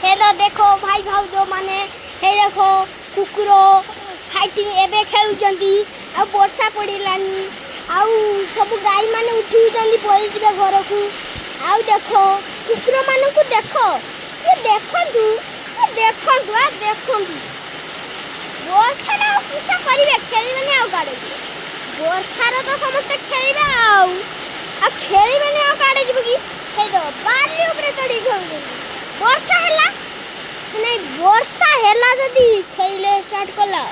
हे देखो भाई भाउज माने हे देखो कुकुर फाइटिंग एबे खेलुचंती आ वर्षा पड़िलानी आउ सब गाई माने उठिउचंती पळि जिबे घर को आउ देखो कुकुर माने को देखो ये देखंतु आ देखंतु वर्षा ना किसा करिवे खेलिबे आ गाड़े वर्षा रो तो समस्त खेलिबे आ खेलिबे आ गाड़े जिबे की हे दो बाली ऊपर चढ़ी खेलुचंती वर्षा हैला नहीं वर्षा हैला जदी खेले स्टार्ट कला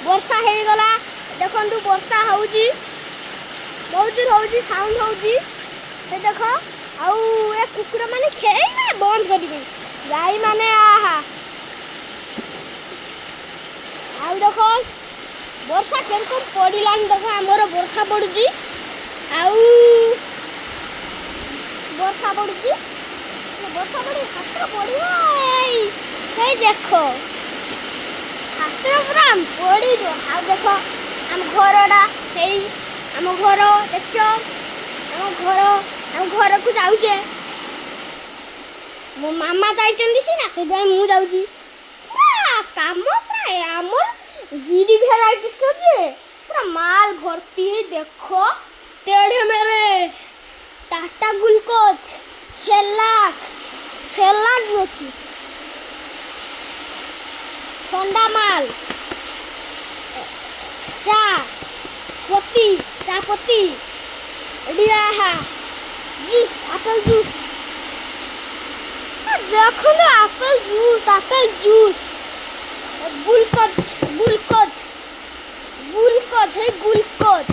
वर्षा हे गला देखंतु वर्षा होउजी बहुत जोर होउजी साउंड होउजी हे देखो आउ ए कुकुर माने खेलना बंद कर दिबे गाई माने आहा आउ देखो वर्षा केरकम पड़िलान देखो हमर वर्षा पड़ुजी आउ वर्षा पड़ुजी वर्षा पड़ी हाथ पड़िबो हे देखो हाथ पूरा पड़ी दो हाउ देखो हम घरडा हे हम घर देखो हम घर को जाउचे मो मामा जाइचंदी सिना से मु जाउची पूरा काम प्राय हमर गिरी भेराइटी स्टोर जे पूरा माल भर्ती है देखो टेढ़े मेरे टाटा ग्लूकोज सेलाक बेची ठंडा माल चा पत्ती डिहा जूस एप्पल जूस देखो ना एप्पल जूस ग्लूकोज है glucose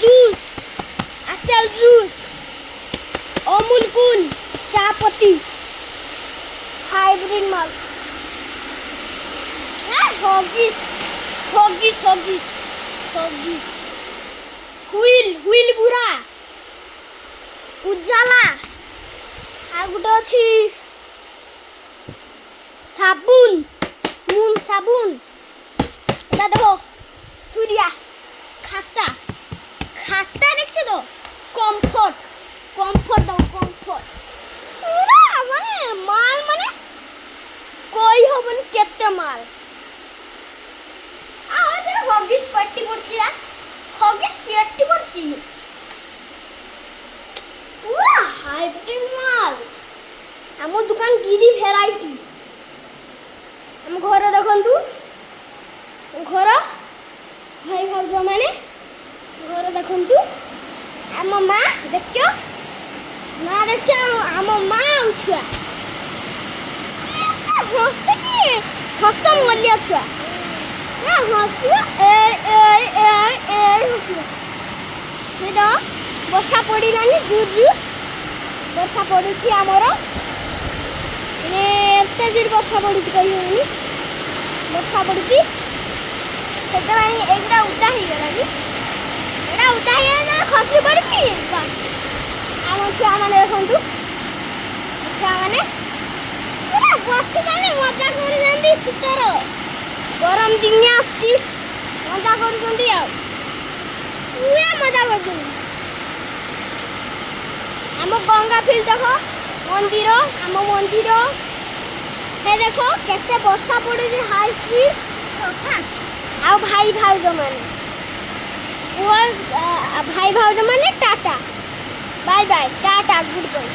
juice apple juice Amul cool चापत्ती हाइब्रिड माल हॉगिस हुईल बुरा उजाला आ गुटे अछि साबुन मून साबुन एटा देखो सूर्या खाता देखछो तो कम्फर्ट पूरा माने माल माने कोई होबन केते माल आ जे हॉगिस पट्टी पड़छि हॉगिस पेटी पड़छि पूरा हाइब्रिड माल हम दुकान गिरी वैरायटी हम घर देखंतु घर भाई भाउज माने घर देखंतु हम मां देखियो ना देखियो हम मां छुआ हस मलिया छुआ ना हसुआ हसुआ हे दो वर्षा पड़िलानी जूर वर्षा पड़ुछि हमर ने एते जोर वर्षा पड़ुछि कहि होनी वर्षा पड़ुछि सेते भाई एकटा उडा ही गला कि एटा उडा ही ना खसी पड़छि बस हम छुआ माने देखंतु छुआ माने पूरा बसी जाने मजा करि जंदी सुतर गरम दिन आछि मजा करू जंदी आ पूरा मजा करू हम गंगा फील देखो मंदिर हम मंदिर हे देखो केते वर्षा पड़े जे हाई स्पीड आ भाई भाउज माने वो भाई भाउज माने tata bye bye tata good bye.